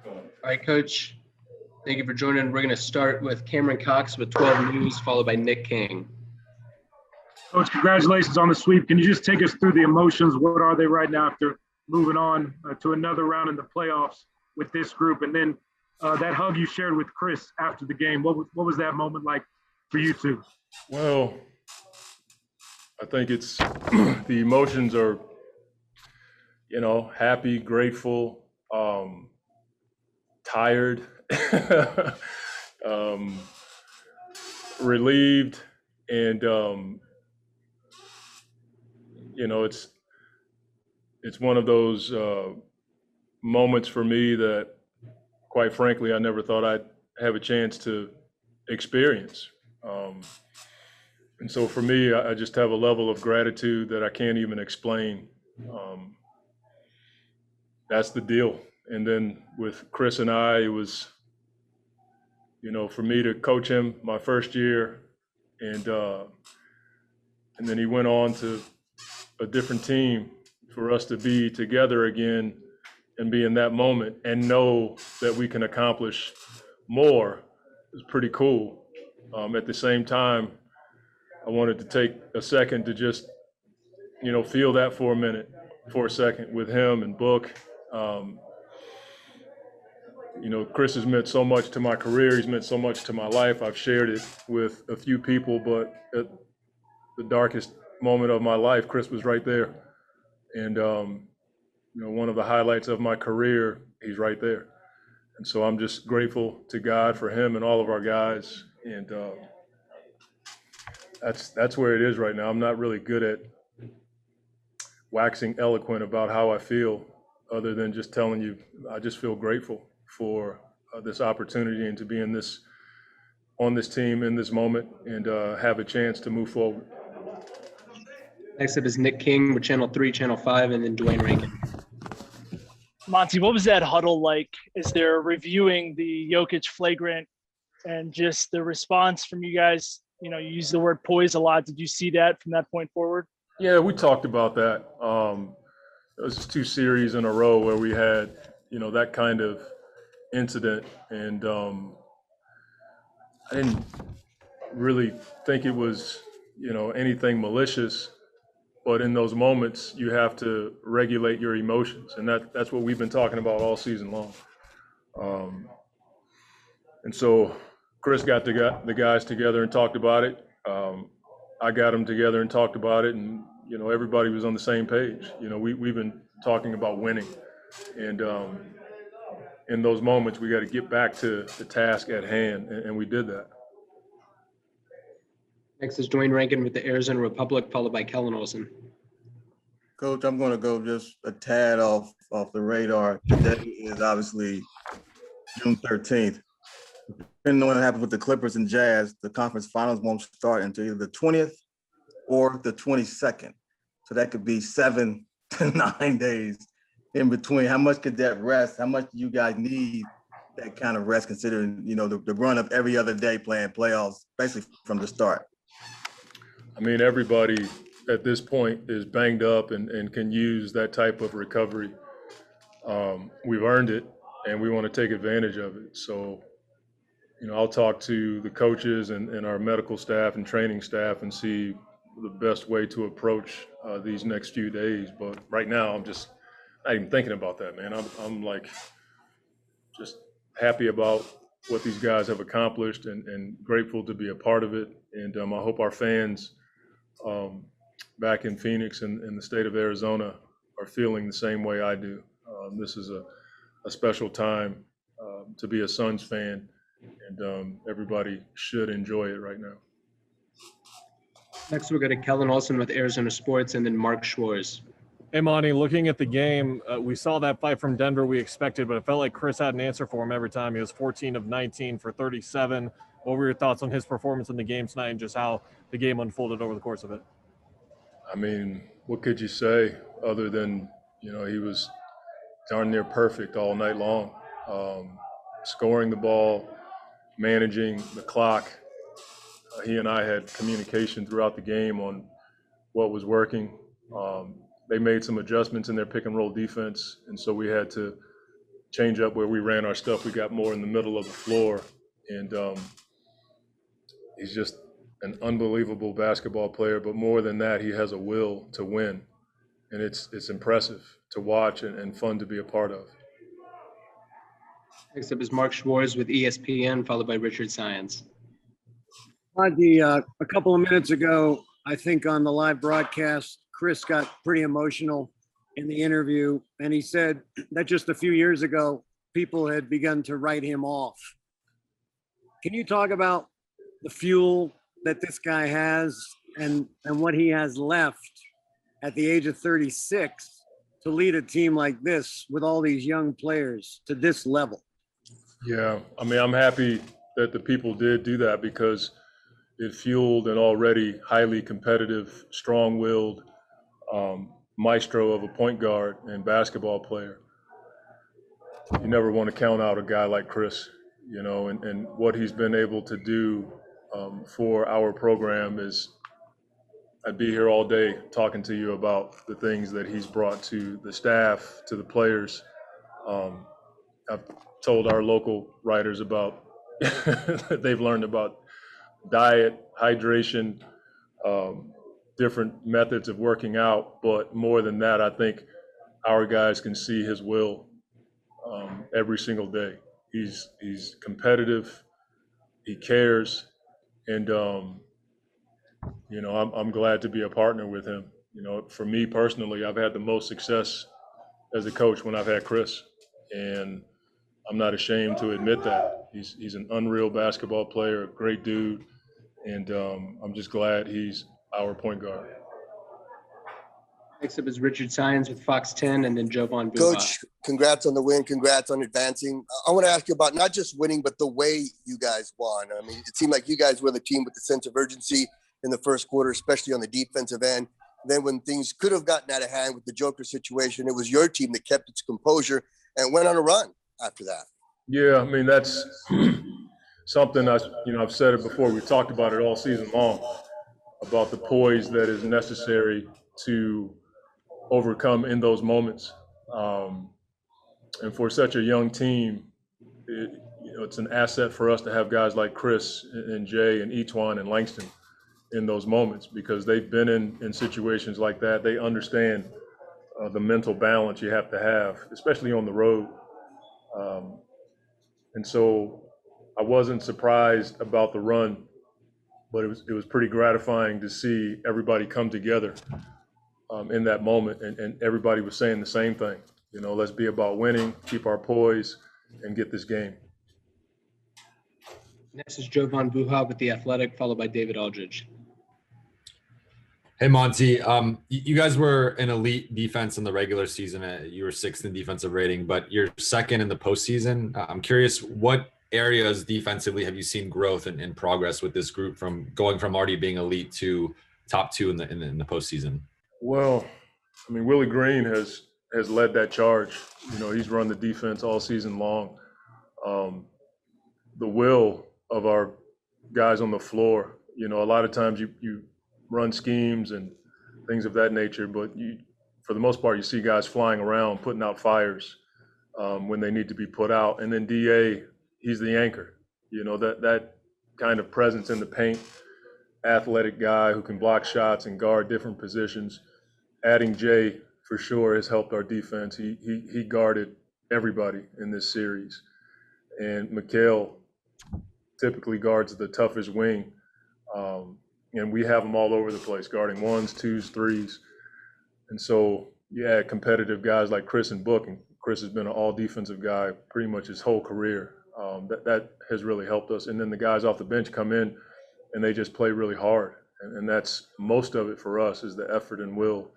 All right, Coach. Thank you for joining. We're going to start with Cameron Cox with 12 News, followed by Nick King. Coach, congratulations on the sweep. Can you just take us through the emotions? What are they right now after moving on to another round in the playoffs with this group? And then that hug you shared with Chris after the game, what was that moment like for you two? Well, I think it's the emotions are, happy, grateful, tired, relieved, and it's one of those moments for me that, quite frankly, I never thought I'd have a chance to experience. And so for me, I just have a level of gratitude that I can't even explain. That's the deal. And then with Chris and I, it was, for me to coach him my first year, and then he went on to a different team, for us to be together again and be in that moment and know that we can accomplish more is pretty cool. At the same time, I wanted to take a second to just, feel that for a second with him and Book. Chris has meant so much to my career. He's meant so much to my life. I've shared it with a few people, but at the darkest moment of my life, Chris was right there. And, one of the highlights of my career, he's right there. And so I'm just grateful to God for him and all of our guys. And that's where it is right now. I'm not really good at waxing eloquent about how I feel, other than just telling you, I just feel grateful for this opportunity and to be on this team in this moment and have a chance to move forward. Next up is Nick King with Channel 3, Channel 5, and then Dwayne Rankin. Monty, what was that huddle like as they're reviewing the Jokic flagrant and just the response from you guys? You use the word poise a lot. Did you see that from that point forward? Yeah, we talked about that. It was just 2 series in a row where we had, that kind of incident. And I didn't really think it was, anything malicious. But in those moments, you have to regulate your emotions. And that's what we've been talking about all season long. And so Chris got the guys together and talked about it. I got them together and talked about it. And, everybody was on the same page. We've been talking about winning. And in those moments, we got to get back to the task at hand. And we did that. Next is Dwayne Rankin with the Arizona Republic, followed by Kellen Olsen. Coach, I'm going to go just a tad off the radar. Today is obviously June 13th. Depending on what happens with the Clippers and Jazz, the conference finals won't start until either the 20th or the 22nd. So that could be 7 to 9 days in between. How much could that rest? How much do you guys need that kind of rest, considering, the run of every other day playing playoffs, basically from the start? I mean, everybody at this point is banged up and can use that type of recovery. We've earned it, and we want to take advantage of it. So, I'll talk to the coaches and our medical staff and training staff and see the best way to approach these next few days. But right now, I'm just not even thinking about that, man. I'm like just happy about what these guys have accomplished and grateful to be a part of it. And I hope our fans back in Phoenix and in the state of Arizona are feeling the same way I do. This is a special time to be a Suns fan, and everybody should enjoy it right now. Next, we'll go to Kellen Olsen with Arizona Sports, and then Mark Schwartz. Hey, Monty, looking at the game, we saw that fight from Denver we expected, but it felt like Chris had an answer for him every time. He was 14 of 19 for 37. What were your thoughts on his performance in the game tonight and just how the game unfolded over the course of it? I mean, what could you say other than, he was darn near perfect all night long. Scoring the ball, managing the clock. He and I had communication throughout the game on what was working. They made some adjustments in their pick and roll defense, and so we had to change up where we ran our stuff, we got more in the middle of the floor. And he's just an unbelievable basketball player. But more than that, he has a will to win. And it's impressive to watch and fun to be a part of. Next up is Mark Schwartz with ESPN, followed by Richard Science. Monty, a couple of minutes ago, I think on the live broadcast, Chris got pretty emotional in the interview, and he said that just a few years ago, people had begun to write him off. Can you talk about the fuel that this guy has and what he has left at the age of 36 to lead a team like this with all these young players to this level? Yeah, I mean, I'm happy that the people did do that because it fueled an already highly competitive, strong-willed maestro of a point guard and basketball player. You never want to count out a guy like Chris, you know, and what he's been able to do for our program is, I'd be here all day talking to you about the things that he's brought to the staff, to the players. I've told our local writers about they've learned about diet, hydration, different methods of working out. But more than that, I think our guys can see his will every single day. He's competitive, he cares, and you know, I'm glad to be a partner with him. You know, for me personally, I've had the most success as a coach when I've had Chris, and I'm not ashamed to admit that. He's an unreal basketball player, a great dude, and I'm just glad he's our point guard. Next up is Richard Science with Fox 10, and then Joven Buha. Coach, congrats on the win. Congrats on advancing. I want to ask you about not just winning, but the way you guys won. I mean, it seemed like you guys were the team with the sense of urgency in the first quarter, especially on the defensive end. Then when things could have gotten out of hand with the Joker situation, it was your team that kept its composure and went on a run after that. Yeah, I mean, that's something I've said it before. We've talked about it all season long, about the poise that is necessary to overcome in those moments. And for such a young team, it's an asset for us to have guys like Chris and Jay and Etwan and Langston in those moments, because they've been in situations like that. They understand the mental balance you have to have, especially on the road. And so I wasn't surprised about the run, but it was pretty gratifying to see everybody come together in that moment, and everybody was saying the same thing. You know, let's be about winning, keep our poise, and get this game. Next is Joven Buha with The Athletic, followed by David Aldridge. Hey, Monty. You guys were an elite defense in the regular season. You were 6th in defensive rating, but you're 2nd in the postseason. I'm curious, what areas defensively have you seen growth and progress with this group, from going from already being elite to top 2 in the postseason? Well, I mean, Willie Green has led that charge. You know, he's run the defense all season long. The will of our guys on the floor, you know, a lot of times you run schemes and things of that nature, but for the most part, you see guys flying around, putting out fires when they need to be put out. And then DA, he's the anchor. You know, that kind of presence in the paint, athletic guy who can block shots and guard different positions. Adding Jay for sure has helped our defense. He guarded everybody in this series. And Mikhail typically guards the toughest wing. And we have them all over the place, guarding 1s, 2s, 3s. And so you add competitive guys like Chris and Book, and Chris has been an all-defensive guy pretty much his whole career. That has really helped us. And then the guys off the bench come in, and they just play really hard. And that's most of it for us, is the effort and will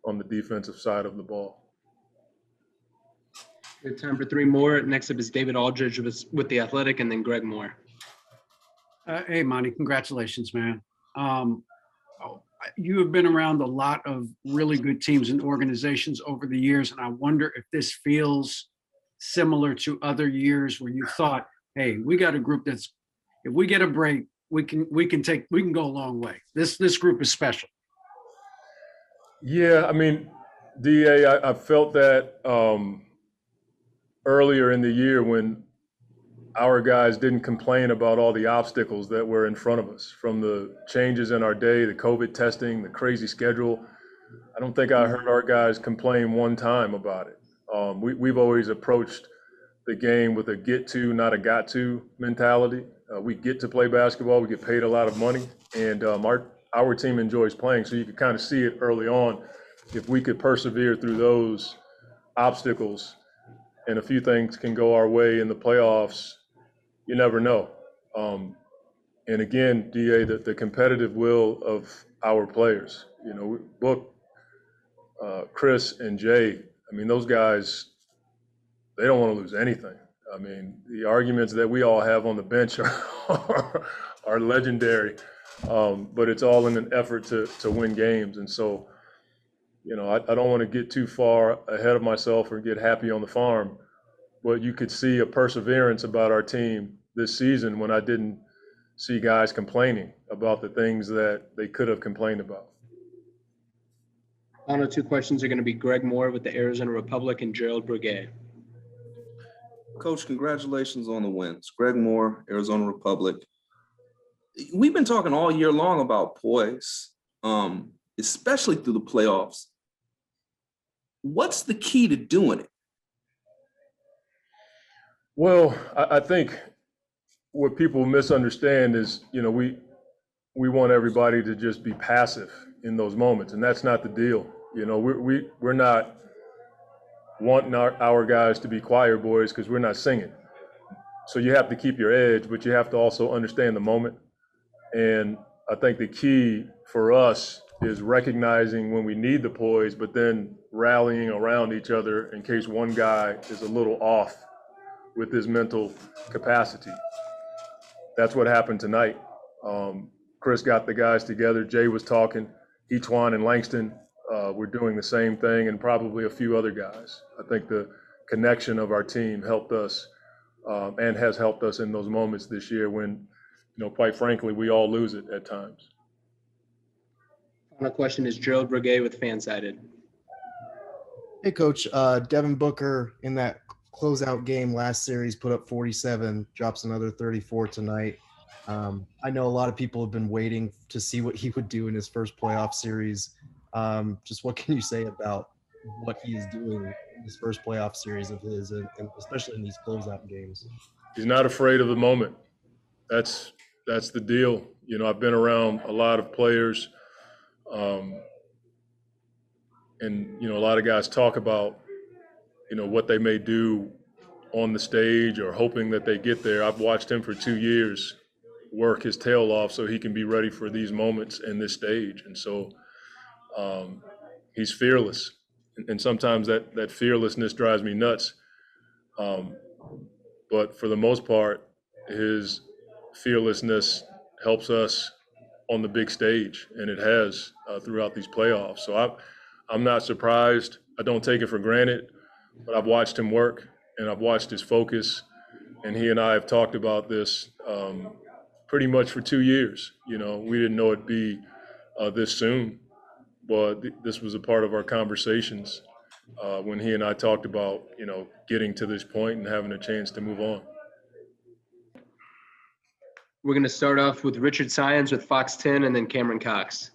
on the defensive side of the ball. We have time for 3 more. Next up is David Aldridge with The Athletic, and then Greg Moore. Hey, Monty, congratulations, man. You have been around a lot of really good teams and organizations over the years, and I wonder if this feels similar to other years where you thought, hey, we got a group that's, if we get a break, we can go a long way. This group is special. Yeah, I mean, DA, I felt that earlier in the year when our guys didn't complain about all the obstacles that were in front of us, from the changes in our day, the COVID testing, the crazy schedule. I don't think I heard our guys complain one time about it. We've always approached the game with a get to, not a got to mentality. We get to play basketball, we get paid a lot of money, and our team enjoys playing. So you could kind of see it early on. If we could persevere through those obstacles and a few things can go our way in the playoffs, you never know. And again, DA, the competitive will of our players, Book, Chris and Jay, I mean, those guys, they don't want to lose anything. I mean, the arguments that we all have on the bench are legendary, but it's all in an effort to win games. And so, I don't want to get too far ahead of myself or get happy on the farm, but you could see a perseverance about our team this season when I didn't see guys complaining about the things that they could have complained about. Final two questions are going to be Greg Moore with the Arizona Republic and Gerald Brugge. Coach, congratulations on the wins. Greg Moore, Arizona Republic. We've been talking all year long about poise, especially through the playoffs. What's the key to doing it? Well, I think what people misunderstand is, we want everybody to just be passive in those moments, and that's not the deal. We're not wanting our guys to be choir boys because we're not singing. So you have to keep your edge, but you have to also understand the moment. And I think the key for us is recognizing when we need the poise, but then rallying around each other in case one guy is a little off with his mental capacity. That's what happened tonight. Chris got the guys together. Jay was talking. Etwan and Langston were doing the same thing, and probably a few other guys. I think the connection of our team helped us and has helped us in those moments this year when, quite frankly, we all lose it at times. Final question is Gerald Brugge with Fansided. Hey, Coach. Devin Booker in that closeout game last series put up 47, drops another 34 tonight. I know a lot of people have been waiting to see what he would do in his first playoff series. Just what can you say about what he's doing in his first playoff series of his, and especially in these closeout games? He's not afraid of the moment. That's the deal. I've been around a lot of players, and a lot of guys talk about what they may do on the stage or hoping that they get there. I've watched him for 2 years work his tail off so he can be ready for these moments and this stage. And so he's fearless. And sometimes that fearlessness drives me nuts. But for the most part, his fearlessness helps us on the big stage, and it has throughout these playoffs. So I'm not surprised. I don't take it for granted, but I've watched him work, and I've watched his focus, and he and I have talked about this pretty much for 2 years. We didn't know it'd be this soon, but this was a part of our conversations when he and I talked about, getting to this point and having a chance to move on. We're going to start off with Richard Syons with Fox 10 and then Cameron Cox.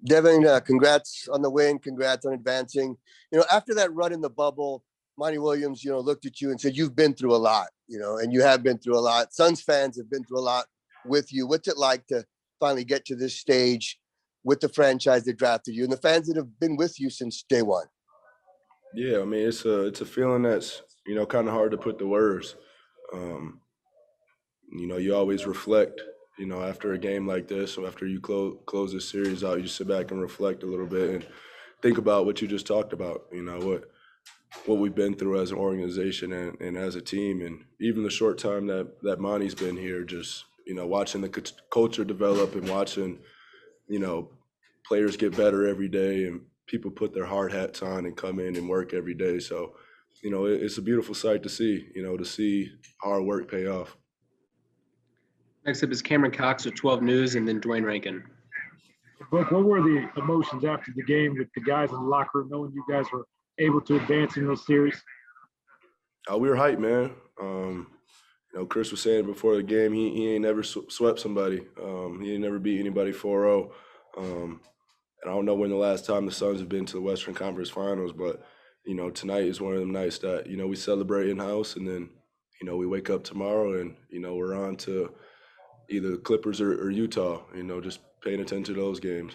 Devin, congrats on the win. Congrats on advancing. After that run in the bubble, Monty Williams, looked at you and said, you've been through a lot, and you have been through a lot. Suns fans have been through a lot with you. What's it like to finally get to this stage with the franchise that drafted you and the fans that have been with you since day one? Yeah, I mean, it's a feeling that's, kind of hard to put to words. You always reflect, after a game like this, or after you close this series out, you sit back and reflect a little bit and think about what you just talked about, what we've been through as an organization and as a team. And even the short time that Monty's been here, just, watching the culture develop and watching, players get better every day and people put their hard hats on and come in and work every day. So, it's a beautiful sight to see hard work pay off. Next up is Cameron Cox with 12 News and then Dwayne Rankin. But what were the emotions after the game with the guys in the locker room, knowing you guys were able to advance in this series? We were hyped, man. Chris was saying before the game, he ain't never swept somebody. He ain't never beat anybody 4-0. And I don't know when the last time the Suns have been to the Western Conference Finals, but, tonight is one of them nights that, we celebrate in-house, and then, we wake up tomorrow and, we're on to either Clippers or Utah, just paying attention to those games.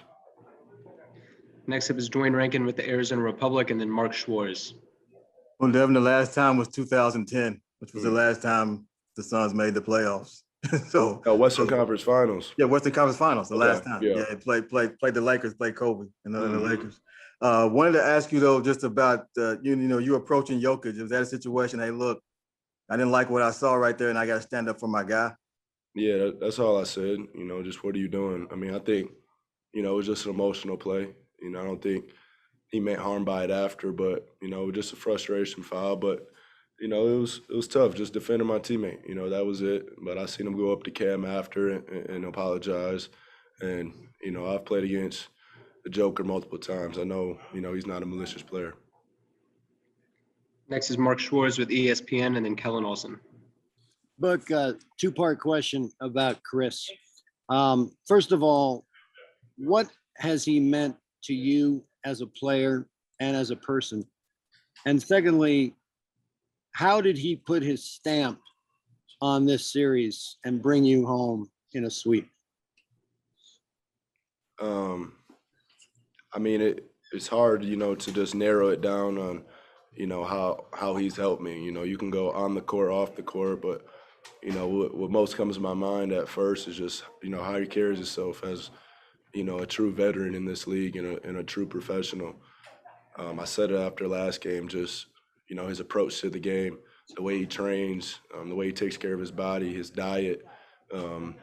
Next up is Dwayne Rankin with the Arizona Republic, and then Mark Schwartz. Well, Devin, the last time was 2010, which was the last time the Suns made the playoffs. So Western Conference Finals. Yeah, Western Conference Finals, the last time. Yeah, played the Lakers, played Kobe, and the Lakers. Wanted to ask you though, just about you approaching Jokic. Was that a situation? Hey, look, I didn't like what I saw right there, and I got to stand up for my guy. Yeah, that's all I said. Just what are you doing? I mean, I think it was just an emotional play. I don't think he meant harm by it after, but just a frustration foul. But it was tough just defending my teammate. That was it. But I seen him go up to Cam after and apologize. And I've played against the Joker multiple times. I know he's not a malicious player. Next is Mark Schwartz with ESPN, and then Kellen Olsen. Book, two-part question about Chris. First of all, what has he meant to you as a player and as a person? And secondly, how did he put his stamp on this series and bring you home in a sweep? I mean, it's hard, to just narrow it down on, how he's helped me. You can go on the court, off the court, but, what most comes to my mind at first is just, how he carries himself as, a true veteran in this league and a true professional. I said it after last game, just, his approach to the game, the way he trains, the way he takes care of his body, his diet,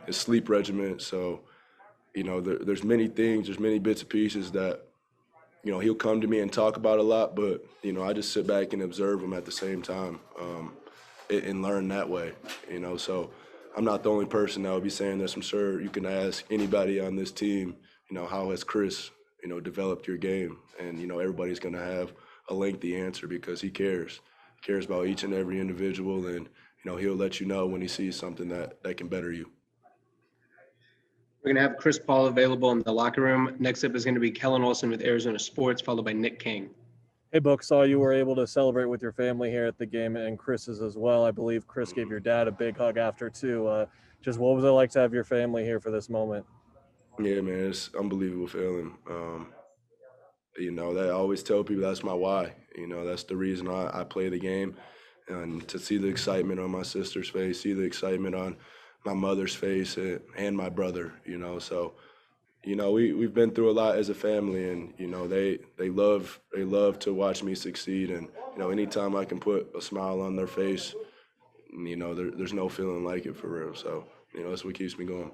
his sleep regimen. So, there's many things, there's many bits and pieces that, he'll come to me and talk about a lot, but, I just sit back and observe him at the same time and learn that way, So I'm not the only person that will be saying this. I'm sure you can ask anybody on this team, how has Chris, developed your game? And, everybody's going to have a lengthy answer because he cares about each and every individual. And, he'll let you know when he sees something that can better you. We're going to have Chris Paul available in the locker room. Next up is going to be Kellen Olsen with Arizona Sports, followed by Nick King. Hey, Book, saw you were able to celebrate with your family here at the game and Chris's as well. I believe Chris gave your dad a big hug after, too. Just what was it like to have your family here for this moment? Yeah, man, it's unbelievable feeling. That I always tell people that's my why. That's the reason I play the game. And to see the excitement on my sister's face, see the excitement on my mother's face and my brother, So, we've been through a lot as a family, and, they love to watch me succeed. And, anytime I can put a smile on their face, there's no feeling like it for real. So, that's what keeps me going.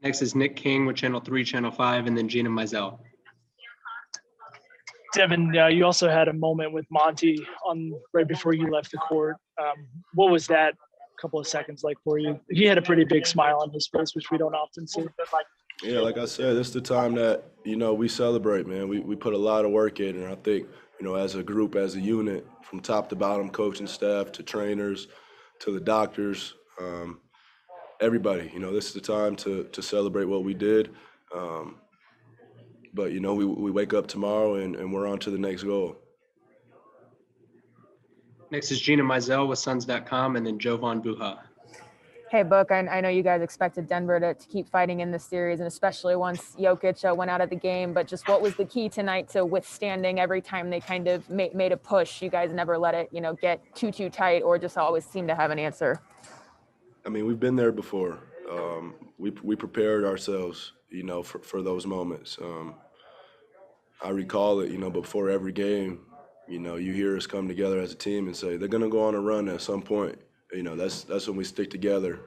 Next is Nick King with Channel 3, Channel 5, and then Gina Mizell. Devin, you also had a moment with Monty right before you left the court. What was that couple of seconds like for you? He had a pretty big smile on his face, which we don't often see. Yeah, like I said, it's the time that, we celebrate, man. We put a lot of work in, and I think, as a group, as a unit, from top to bottom, coaching staff to trainers to the doctors, everybody, this is the time to celebrate what we did. But, we wake up tomorrow and we're on to the next goal. Next is Gina Mizell with Suns.com, and then Joven Buha. Hey, Book, I know you guys expected Denver to keep fighting in the series, and especially once Jokic went out of the game. But just what was the key tonight to withstanding every time they kind of made a push? You guys never let it, get too tight, or just always seem to have an answer. I mean, we've been there before. We prepared ourselves, for those moments. I recall it, before every game, you hear us come together as a team and say they're going to go on a run at some point. That's when we stick together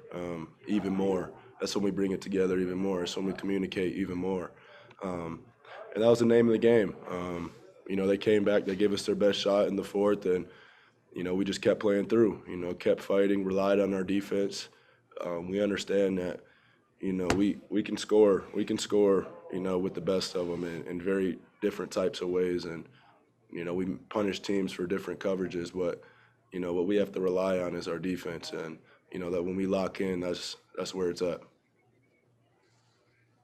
even more. That's when we bring it together even more. That's when we communicate even more. And that was the name of the game. They came back, they gave us their best shot in the fourth, and, we just kept playing through, kept fighting, relied on our defense. We understand that, we can score. We can score, with the best of them in very different types of ways. And, You know, we punish teams for different coverages, but, you know, what we have to rely on is our defense. And, you know, that when we lock in, that's where it's at.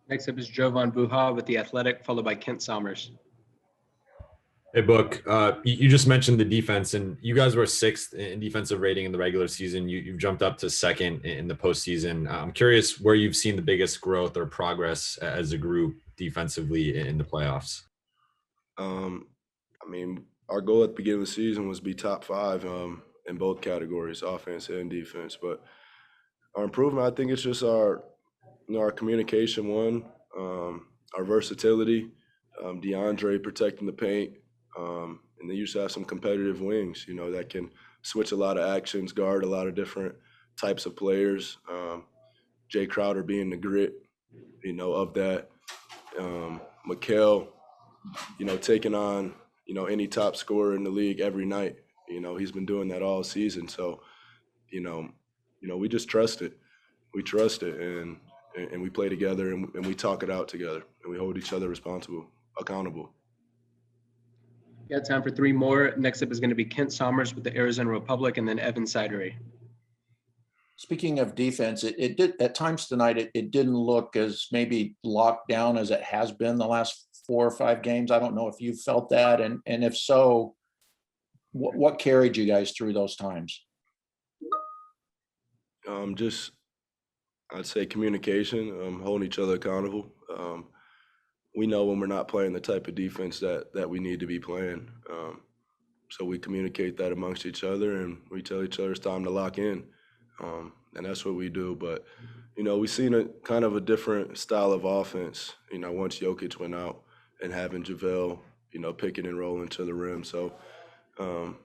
Next up is Joven Buha with The Athletic, followed by Kent Somers. Hey, Book, you just mentioned the defense, and you guys were 6th in defensive rating in the regular season. You've jumped up to 2nd in the postseason. I'm curious where you've seen the biggest growth or progress as a group defensively in the playoffs. I mean, our goal at the beginning of the season was to be top 5 in both categories, offense and defense. But our improvement, I think it's just our communication, our versatility, DeAndre protecting the paint, and they used to have some competitive wings, you know, that can switch a lot of actions, guard a lot of different types of players. Jay Crowder being the grit, you know, of that. Mikal, you know, taking on, you know, any top scorer in the league every night. You know, he's been doing that all season. So, you know, we just trust it. We trust it, and we play together, and we talk it out together, and we hold each other accountable. Got time for 3 more. Next up is going to be Kent Somers with the Arizona Republic, and then Evan Sidery. Speaking of defense, it did at times tonight. It didn't look as maybe locked down as it has been the last 4 or 5 games. I don't know if you felt that, and if so, what carried you guys through those times? Just, I'd say communication, holding each other accountable. We know when we're not playing the type of defense that we need to be playing. So we communicate that amongst each other, and we tell each other it's time to lock in. And that's what we do. But, you know, we've seen a kind of a different style of offense, you know, once Jokic went out, and having JaVale, you know, picking and rolling to the rim. So the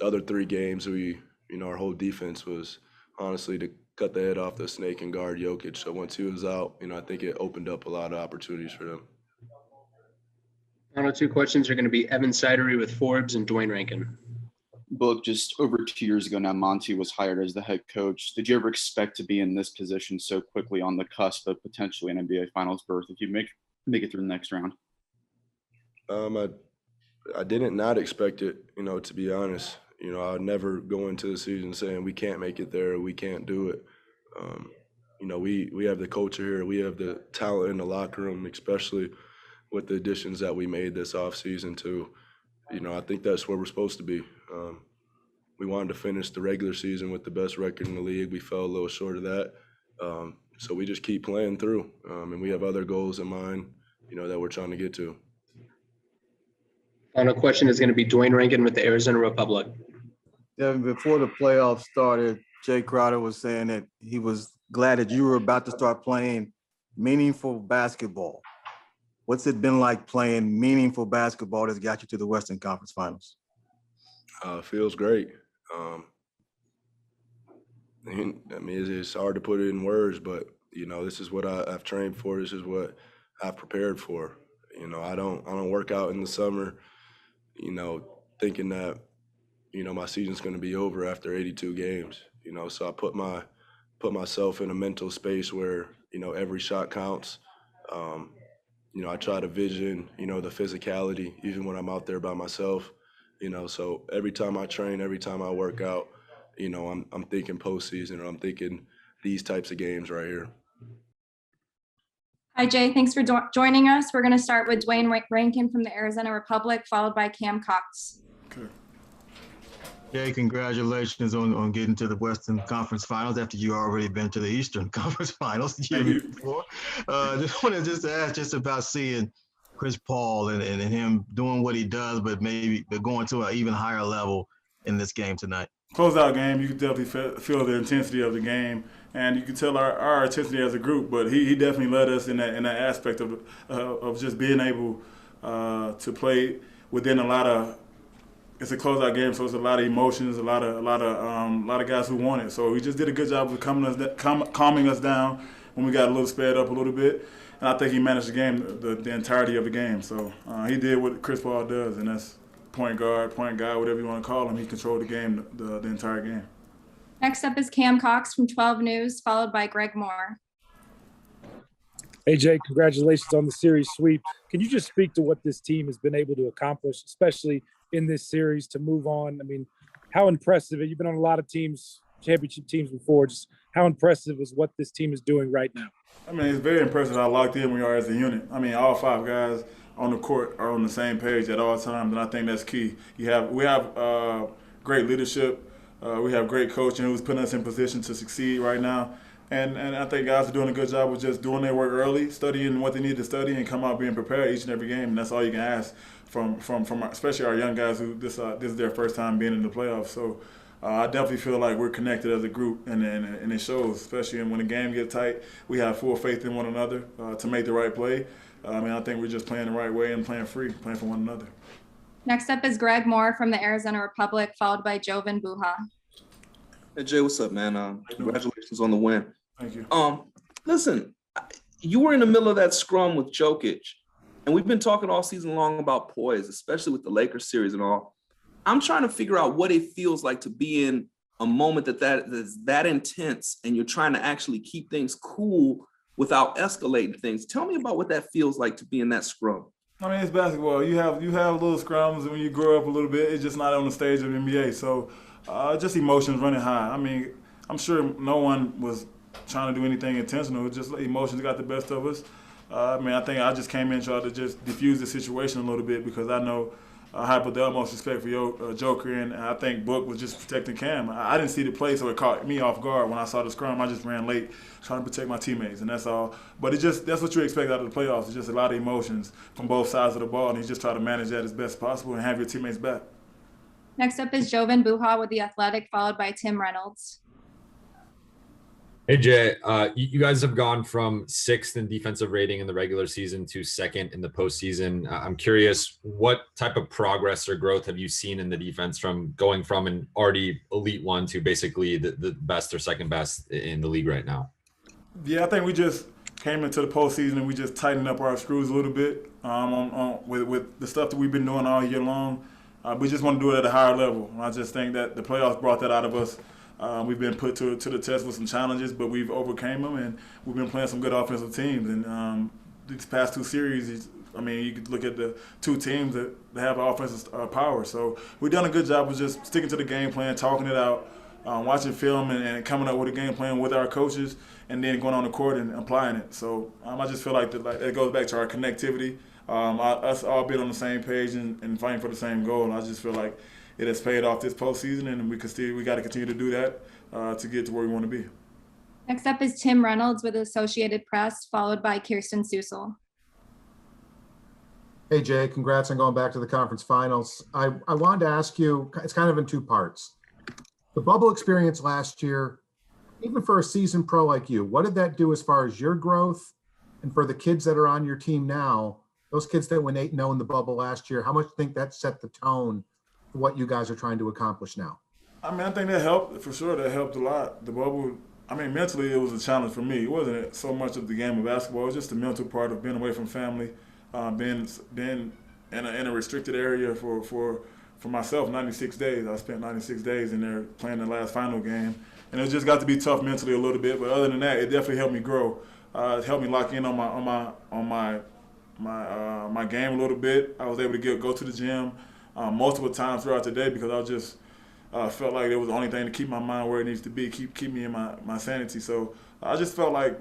other 3 games, our whole defense was honestly to cut the head off the snake and guard Jokic. So once he was out, you know, I think it opened up a lot of opportunities for them. Final 2 questions are going to be Evan Sidery with Forbes and Dwayne Rankin. Book, just over 2 years ago now, Monty was hired as the head coach. Did you ever expect to be in this position so quickly on the cusp of potentially an NBA Finals berth if you make it through the next round? I didn't not expect it, you know, to be honest. You know, I'd never go into the season saying we can't make it there, or we can't do it. You know, we have the culture here. We have the talent in the locker room, especially with the additions that we made this offseason too. You know, I think that's where we're supposed to be. We wanted to finish the regular season with the best record in the league. We fell a little short of that. So we just keep playing through. And we have other goals in mind, you know, that we're trying to get to. Final question is going to be Dwayne Rankin with the Arizona Republic. Devin, before the playoffs started, Jay Crowder was saying that he was glad that you were about to start playing meaningful basketball. What's it been like playing meaningful basketball that's got you to the Western Conference Finals? Feels great. I mean, it's hard to put it in words, but, you know, this is what I've trained for. This is what I've prepared for. You know, I don't work out in the summer, you know, thinking that, you know, my season's going to be over after 82 games. You know, so I put myself in a mental space where, you know, every shot counts. You know, I try to vision, you know, the physicality, even when I'm out there by myself, you know, so every time I train, every time I work out, you know, I'm thinking postseason, or I'm thinking these types of games right here. Hi, Jay. Thanks for joining us. We're going to start with Dwayne Rankin from the Arizona Republic, followed by Cam Cox. Okay. Jay, congratulations on getting to the Western Conference Finals after you already been to the Eastern Conference Finals the year before. Just wanted to ask about seeing Chris Paul and him doing what he does, but going to an even higher level in this game tonight. Closeout game, you can definitely feel the intensity of the game, and you can tell our intensity as a group. But he definitely led us in that aspect of just being able to play within a lot of. It's a closeout game, so it's a lot of emotions, a lot of guys who want it. So he just did a good job of calming us down when we got a little sped up a little bit, and I think he managed the game, the entirety of the game. So he did what Chris Paul does, and that's point guard, whatever you want to call him. He controlled the game, the entire game. Next up is Cam Cox from 12 News, followed by Greg Moore. Hey, Jay, congratulations on the series sweep. Can you just speak to what this team has been able to accomplish, especially in this series, to move on? I mean, how impressive, you've been on a lot of teams, championship teams before, just how impressive is what this team is doing right now? I mean, it's very impressive how locked in we are as a unit. I mean, all 5 guys on the court are on the same page at all times, and I think that's key. We have great leadership. We have great coaching who's putting us in position to succeed right now. And I think guys are doing a good job of just doing their work early, studying what they need to study, and come out being prepared each and every game. And that's all you can ask from especially our young guys who this is their first time being in the playoffs. So I definitely feel like we're connected as a group, and it shows, especially when the game gets tight. We have full faith in one another to make the right play. I mean, I think we're just playing the right way and playing free, playing for one another. Next up is Greg Moore from the Arizona Republic, followed by Joven Buha. Hey Jay, what's up, man? Congratulations on the win. Thank you. Listen, you were in the middle of that scrum with Jokic, and we've been talking all season long about poise, especially with the Lakers series and all. I'm trying to figure out what it feels like to be in a moment that's that intense, and you're trying to actually keep things cool without escalating things. Tell me about what that feels like to be in that scrum. I mean, it's basketball. You have little scrums when you grow up a little bit. It's just not on the stage of the NBA. So just emotions running high. I mean, I'm sure no one was trying to do anything intentional. Just emotions got the best of us. I mean, I think I just came in trying to just diffuse the situation a little bit, because I know I have the utmost respect for Joker, and I think Book was just protecting Cam. I didn't see the play, so it caught me off guard. When I saw the scrum, I just ran late trying to protect my teammates, and that's all. But that's what you expect out of the playoffs. It's just a lot of emotions from both sides of the ball, and you just try to manage that as best possible and have your teammates back. Next up is Joven Buha with the Athletic, followed by Tim Reynolds. Hey, Jay, you guys have gone from 6th in defensive rating in the regular season to 2nd in the postseason. I'm curious, what type of progress or growth have you seen in the defense from going from an already elite one to basically the best or second best in the league right now? Yeah, I think we just came into the postseason and we just tightened up our screws a little bit with the stuff that we've been doing all year long. We just want to do it at a higher level. I just think that the playoffs brought that out of us. We've been put to the test with some challenges, but we've overcame them, and we've been playing some good offensive teams. And these past 2 series, I mean, you could look at the 2 teams that have offensive power. So we've done a good job of just sticking to the game plan, talking it out, watching film, and coming up with a game plan with our coaches, and then going on the court and applying it. So I just feel like it goes back to our connectivity, us all being on the same page and fighting for the same goal. And I just feel like it has paid off this postseason, and we got to continue to do that to get to where we want to be. Next up is Tim Reynolds with Associated Press, followed by Kirsten Susel. Hey, Jay, congrats on going back to the conference finals. I wanted to ask you, it's kind of in 2 parts. The bubble experience last year, even for a seasoned pro like you, what did that do as far as your growth? And for the kids that are on your team now, those kids that went 8-0 in the bubble last year, how much do you think that set the tone for what you guys are trying to accomplish now? I mean, I think that helped, for sure. That helped a lot. The bubble, I mean, mentally it was a challenge for me. It wasn't so much of the game of basketball. It was just the mental part of being away from family, being in a restricted area for myself, 96 days. I spent 96 days in there playing the last final game. And it just got to be tough mentally a little bit. But other than that, it definitely helped me grow. It helped me lock in on my game a little bit. I was able to go to the gym multiple times throughout the day, because I was just felt like it was the only thing to keep my mind where it needs to be, keep me in my sanity. So I just felt like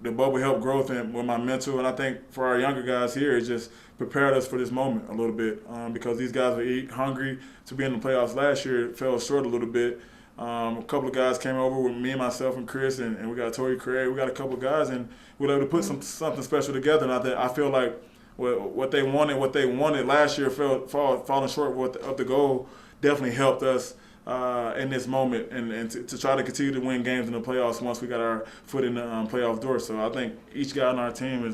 the bubble helped growth and with my mental, and I think for our younger guys here, it just prepared us for this moment a little bit, because these guys were hungry to be in the playoffs last year. It fell short a little bit. A couple of guys came over with me, myself, and Chris, and we got Torrey Craig. We got a couple of guys, and we were able to put something special together. And I feel like what they wanted last year, falling short of the goal, definitely helped us in this moment, and to try to continue to win games in the playoffs once we got our foot in the playoff door. So I think each guy on our team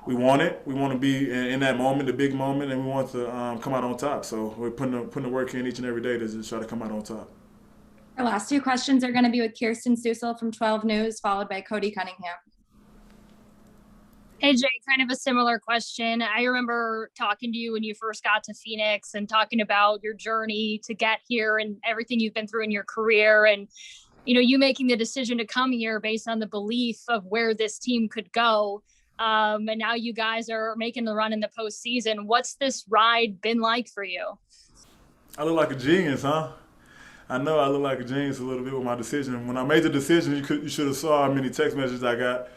we want it. We want to be in that moment, the big moment, and we want to come out on top. So we're putting the work in each and every day to just try to come out on top. Our last 2 questions are going to be with Kirsten Susel from 12 News, followed by Cody Cunningham. Hey, Jay, kind of a similar question. I remember talking to you when you first got to Phoenix and talking about your journey to get here and everything you've been through in your career. And you making the decision to come here based on the belief of where this team could go. And now you guys are making the run in the postseason. What's this ride been like for you? I look like a genius, huh? I know I look like a genius a little bit with my decision. When I made the decision, you should have saw how many text messages I got.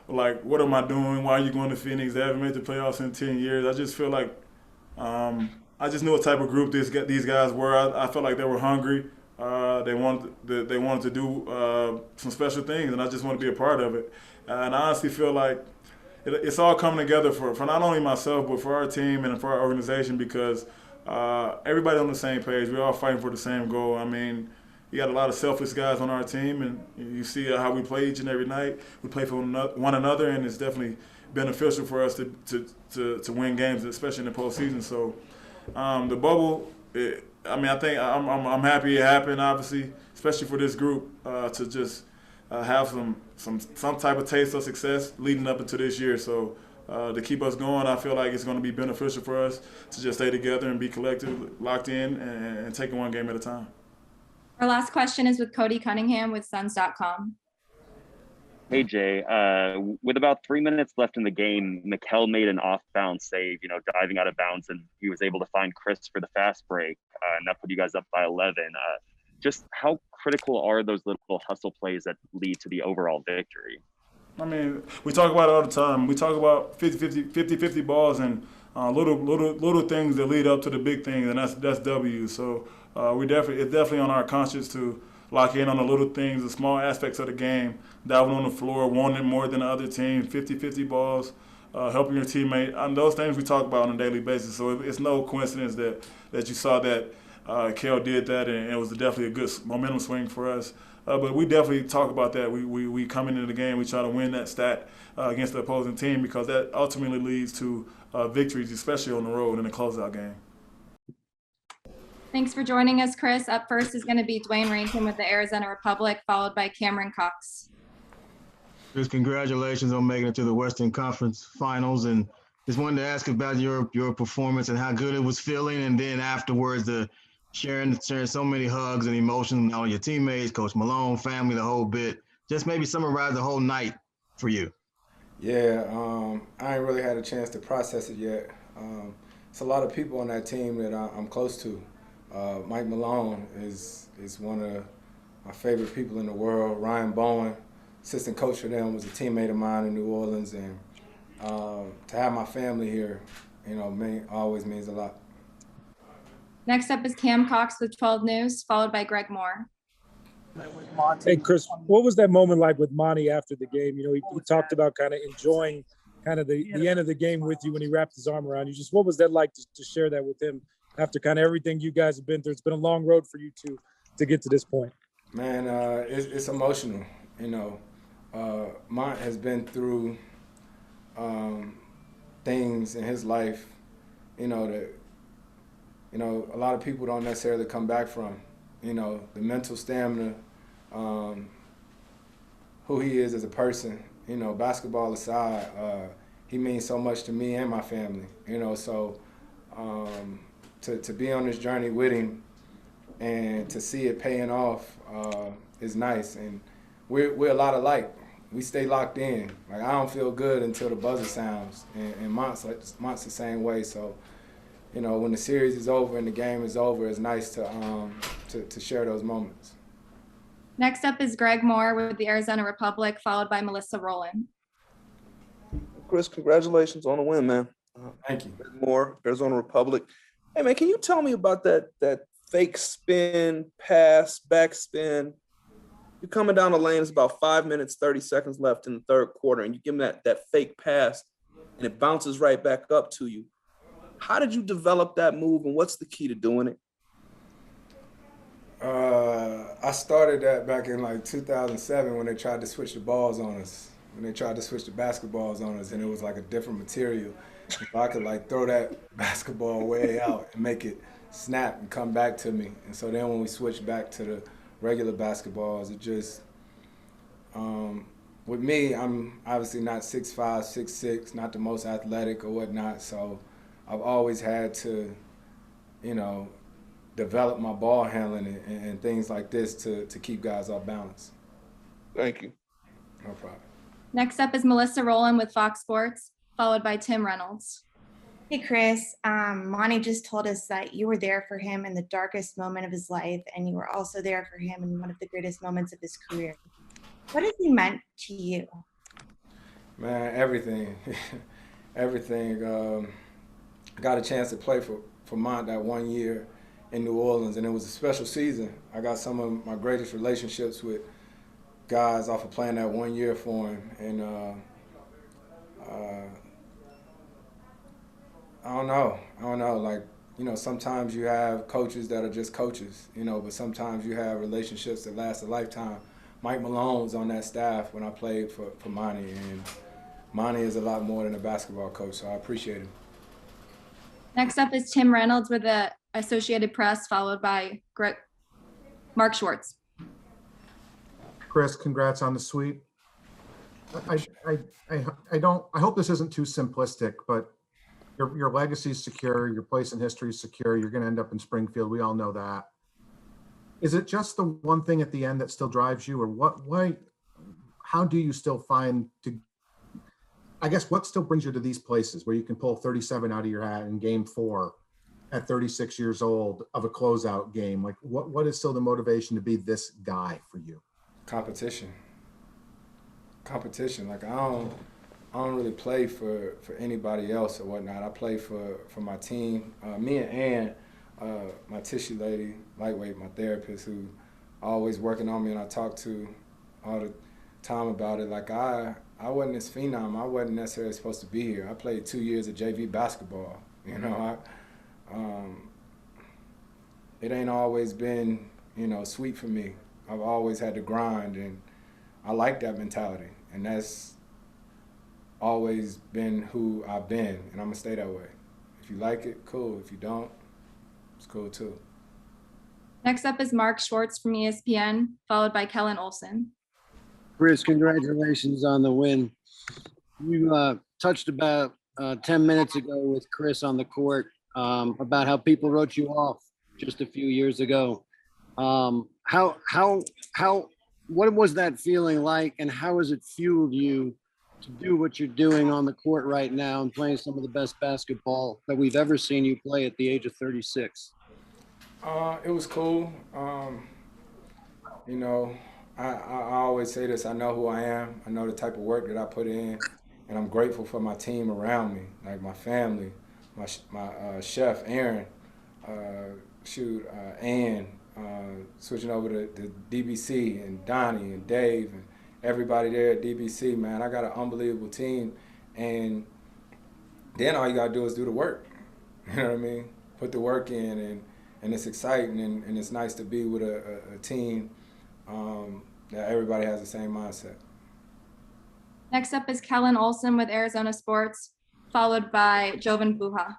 Like, what am I doing? Why are you going to Phoenix? They haven't made the playoffs in 10 years. I just feel like I just knew what type of group these guys were. I felt like they were hungry. They wanted to do some special things, and I just want to be a part of it. And I honestly feel like it's all coming together for not only myself, but for our team and for our organization, because everybody on the same page. We're all fighting for the same goal. I mean, you got a lot of selfish guys on our team, and you see how we play each and every night. We play for one another, and it's definitely beneficial for us to win games, especially in the postseason. So the bubble, I think I'm happy it happened, obviously, especially for this group to just have some type of taste of success leading up into this year. So to keep us going, I feel like it's going to be beneficial for us to just stay together and be collective, locked in, and taking one game at a time. Our last question is with Cody Cunningham with Suns.com. Hey, Jay. With about 3 minutes left in the game, Mikal made an off-bounds save, diving out of bounds, and he was able to find Chris for the fast break, and that put you guys up by 11. Just how critical are those little hustle plays that lead to the overall victory? I mean, we talk about it all the time. We talk about 50-50 balls and little things that lead up to the big things, and that's W. So it's definitely on our conscience to lock in on the little things, the small aspects of the game, diving on the floor, wanting it more than the other team, 50-50 balls, helping your teammate. Those things we talk about on a daily basis. So it's no coincidence that you saw that Kel did that, and it was definitely a good momentum swing for us. But we definitely talk about that. We come into the game, we try to win that stat against the opposing team, because that ultimately leads to victories, especially on the road in a closeout game. Thanks for joining us, Chris. Up first is going to be Dwayne Rankin with the Arizona Republic, followed by Cameron Cox. Chris, congratulations on making it to the Western Conference Finals, and just wanted to ask about your performance and how good it was feeling, and then afterwards sharing so many hugs and emotions with all your teammates, Coach Malone, family, the whole bit. Just maybe summarize the whole night for you. Yeah, I ain't really had a chance to process it yet. It's a lot of people on that team that I'm close to. Mike Malone is one of my favorite people in the world. Ryan Bowen, assistant coach for them, was a teammate of mine in New Orleans, and to have my family here, always means a lot. Next up is Cam Cox with 12 News, followed by Greg Moore. Hey, Chris, what was that moment like with Monty after the game? He talked about kind of enjoying kind of the end of the game with you when he wrapped his arm around you. Just what was that like to share that with him after kind of everything you guys have been through? It's been a long road for you to get to this point. Man, it's emotional. Mont has been through things in his life, that a lot of people don't necessarily come back from. The mental stamina, who he is as a person, basketball aside, he means so much to me and my family, so to be on this journey with him and to see it paying off is nice. And we're a lot alike. We stay locked in. Like, I don't feel good until the buzzer sounds, and Mont's the same way. So, when the series is over and the game is over, it's nice to share those moments. Next up is Greg Moore with the Arizona Republic, followed by Melissa Rowland. Chris, congratulations on the win, man. Thank you. Greg Moore, Arizona Republic. Hey, man, can you tell me about that fake spin, pass, backspin? You're coming down the lane, it's about 5 minutes, 30 seconds left in the third quarter, and you give him that fake pass, and it bounces right back up to you. How did you develop that move, and what's the key to doing it? I started that back in 2007 when they tried to switch the balls on us, when they tried to switch the basketballs on us, and it was like a different material. If I could throw that basketball way out and make it snap and come back to me. And so then when we switched back to the regular basketballs, it just, with me, I'm obviously not 6'5", 6'6", not the most athletic or whatnot, so I've always had to, develop my ball handling and things like this to keep guys off balance. Thank you. No problem. Next up is Melissa Rowland with Fox Sports, followed by Tim Reynolds. Hey, Chris. Monty just told us that you were there for him in the darkest moment of his life, and you were also there for him in one of the greatest moments of his career. What has he meant to you? Man, everything. Everything. I got a chance to play for Mont that 1 year in New Orleans, and it was a special season. I got some of my greatest relationships with guys off of playing that 1 year for him. And I don't know. Like, you know, sometimes you have coaches that are just coaches, you know, but sometimes you have relationships that last a lifetime. Mike Malone was on that staff when I played for Monty, and Monty is a lot more than a basketball coach, so I appreciate him. Next up is Tim Reynolds with the Associated Press, followed by Mark Schwartz. Chris, congrats on the sweep. I hope this isn't too simplistic, but your legacy is secure, your place in history is secure, you're going to end up in Springfield. We all know that. Is it just the one thing at the end that still drives you, or how do you still find I guess what still brings you to these places where you can pull 37 out of your hat in game 4 at 36 years old of a closeout game? Like what is still the motivation to be this guy for you? Competition. Like I don't really play for anybody else or whatnot. I play for my team. Me and Ann, my tissue lady, lightweight, my therapist, who always working on me, and I talk to all the time about it. Like I wasn't this phenom. I wasn't necessarily supposed to be here. I played 2 years of JV basketball. You know, it ain't always been, you know, sweet for me. I've always had to grind, and I like that mentality, and that's always been who I've been, and I'm gonna stay that way. If you like it, cool. If you don't, it's cool too. Next up is Mark Schwartz from ESPN, followed by Kellen Olsen. Chris, congratulations on the win. You touched about 10 minutes ago with Chris on the court about how people wrote you off just a few years ago. What was that feeling like, and how has it fueled you to do what you're doing on the court right now and playing some of the best basketball that we've ever seen you play at the age of 36? It was cool. You know, I always say this, I know who I am, I know the type of work that I put in, and I'm grateful for my team around me, like my family, my chef, Aaron, Ann, switching over to DBC, and Donnie, and Dave, and everybody there at DBC, man. I got an unbelievable team, and then all you gotta do is do the work, you know what I mean? Put the work in, and it's exciting, and it's nice to be with a team that everybody has the same mindset. Next up is Kellen Olsen with Arizona Sports, followed by Joven Buha.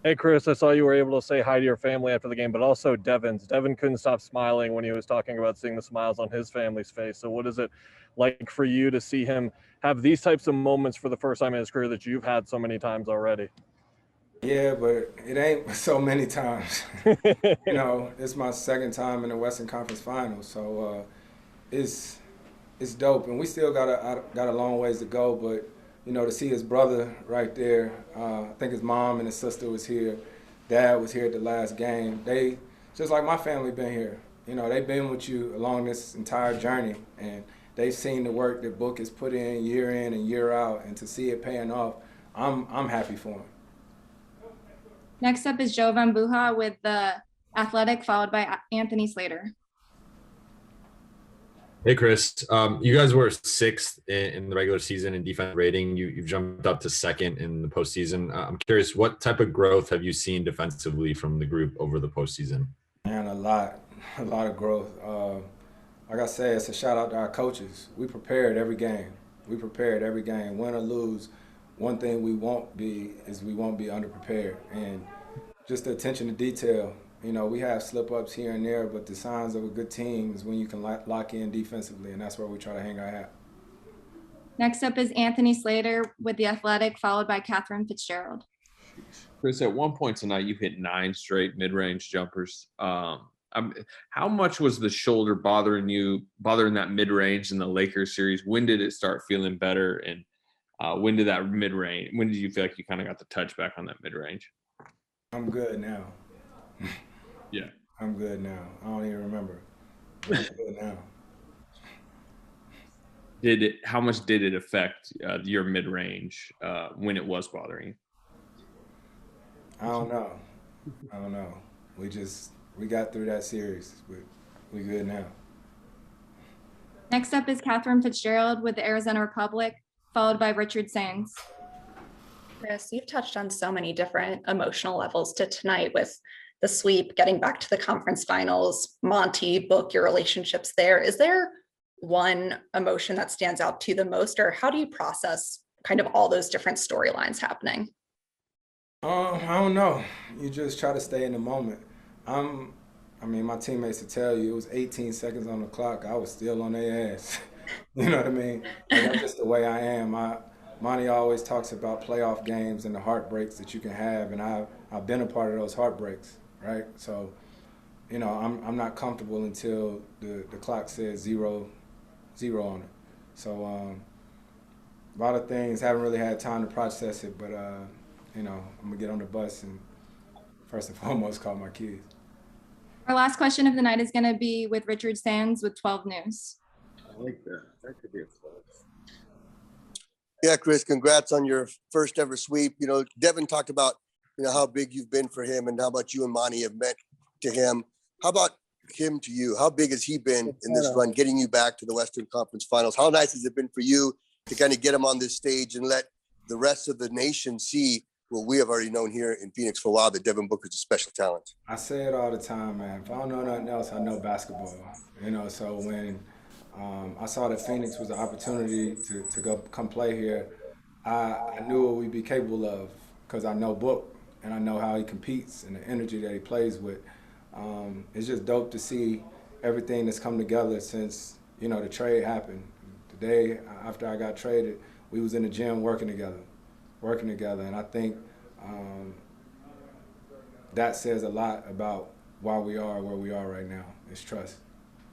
Hey, Chris, I saw you were able to say hi to your family after the game, but also Devin's. Devin couldn't stop smiling when he was talking about seeing the smiles on his family's face. So what is it like for you to see him have these types of moments for the first time in his career that you've had so many times already? Yeah, but it ain't so many times. You know, it's my second time in the Western Conference Finals, so it's dope. And we still got a long ways to go, but you know, to see his brother right there, I think his mom and his sister was here, dad was here at the last game. They, just like my family, been here. You know, they've been with you along this entire journey, and they've seen the work that Book has put in and year out, and to see it paying off, I'm happy for him. Next up is Joven Buha with The Athletic, followed by Anthony Slater. Hey, Chris. You guys were 6th in the regular season in defense rating. You've jumped up to 2nd in the postseason. I'm curious, what type of growth have you seen defensively from the group over the postseason? Man, a lot of growth. Like I said, it's a shout out to our coaches. We prepared every game. Win or lose. One thing we won't be underprepared, and just the attention to detail. You know, we have slip-ups here and there, but the signs of a good team is when you can lock in defensively, and that's where we try to hang our hat. Next up is Anthony Slater with The Athletic, followed by Catherine Fitzgerald. Chris, at one point tonight, you hit 9 straight mid-range jumpers. How much was the shoulder bothering that mid-range in the Lakers series? When did it start feeling better? And when did you feel like you kind of got the touch back on that mid-range? I'm good now. Yeah. I'm good now. I don't even remember. I'm good now. How much did it affect your mid-range when it was bothering you? I don't know. We got through that series. We good now. Next up is Catherine Fitzgerald with the Arizona Republic, followed by Richard Sands. Chris, you've touched on so many different emotional levels to tonight with the sweep, getting back to the conference finals, Monty, Book, your relationships there. Is there one emotion that stands out to you the most, or how do you process kind of all those different storylines happening? I don't know. You just try to stay in the moment. My teammates would tell you it was 18 seconds on the clock. I was still on their ass. You know what I mean? And that's just the way I am. Monty always talks about playoff games and the heartbreaks that you can have, and I've been a part of those heartbreaks, right? So, I'm not comfortable until the clock says zero on it. So a lot of things, haven't really had time to process it, but I'm gonna get on the bus and first and foremost call my kids. Our last question of the night is going to be with Richard Sands with 12 News. I like that. That could be a 12. Yeah, Chris, congrats on your first ever sweep. Devin talked about, how big you've been for him and how much you and Monty have meant to him. How about him to you? How big has he been in this run, getting you back to the Western Conference Finals? How nice has it been for you to kind of get him on this stage and let the rest of the nation see what we have already known here in Phoenix for a while, that Devin Booker is a special talent? I say it all the time, man. If I don't know nothing else, I know basketball. So when I saw that Phoenix was an opportunity to come play here, I knew what we'd be capable of because I know Book and I know how he competes and the energy that he plays with. It's just dope to see everything that's come together since, the trade happened. The day after I got traded, we was in the gym working together. And I think that says a lot about why we are where we are right now. It's trust.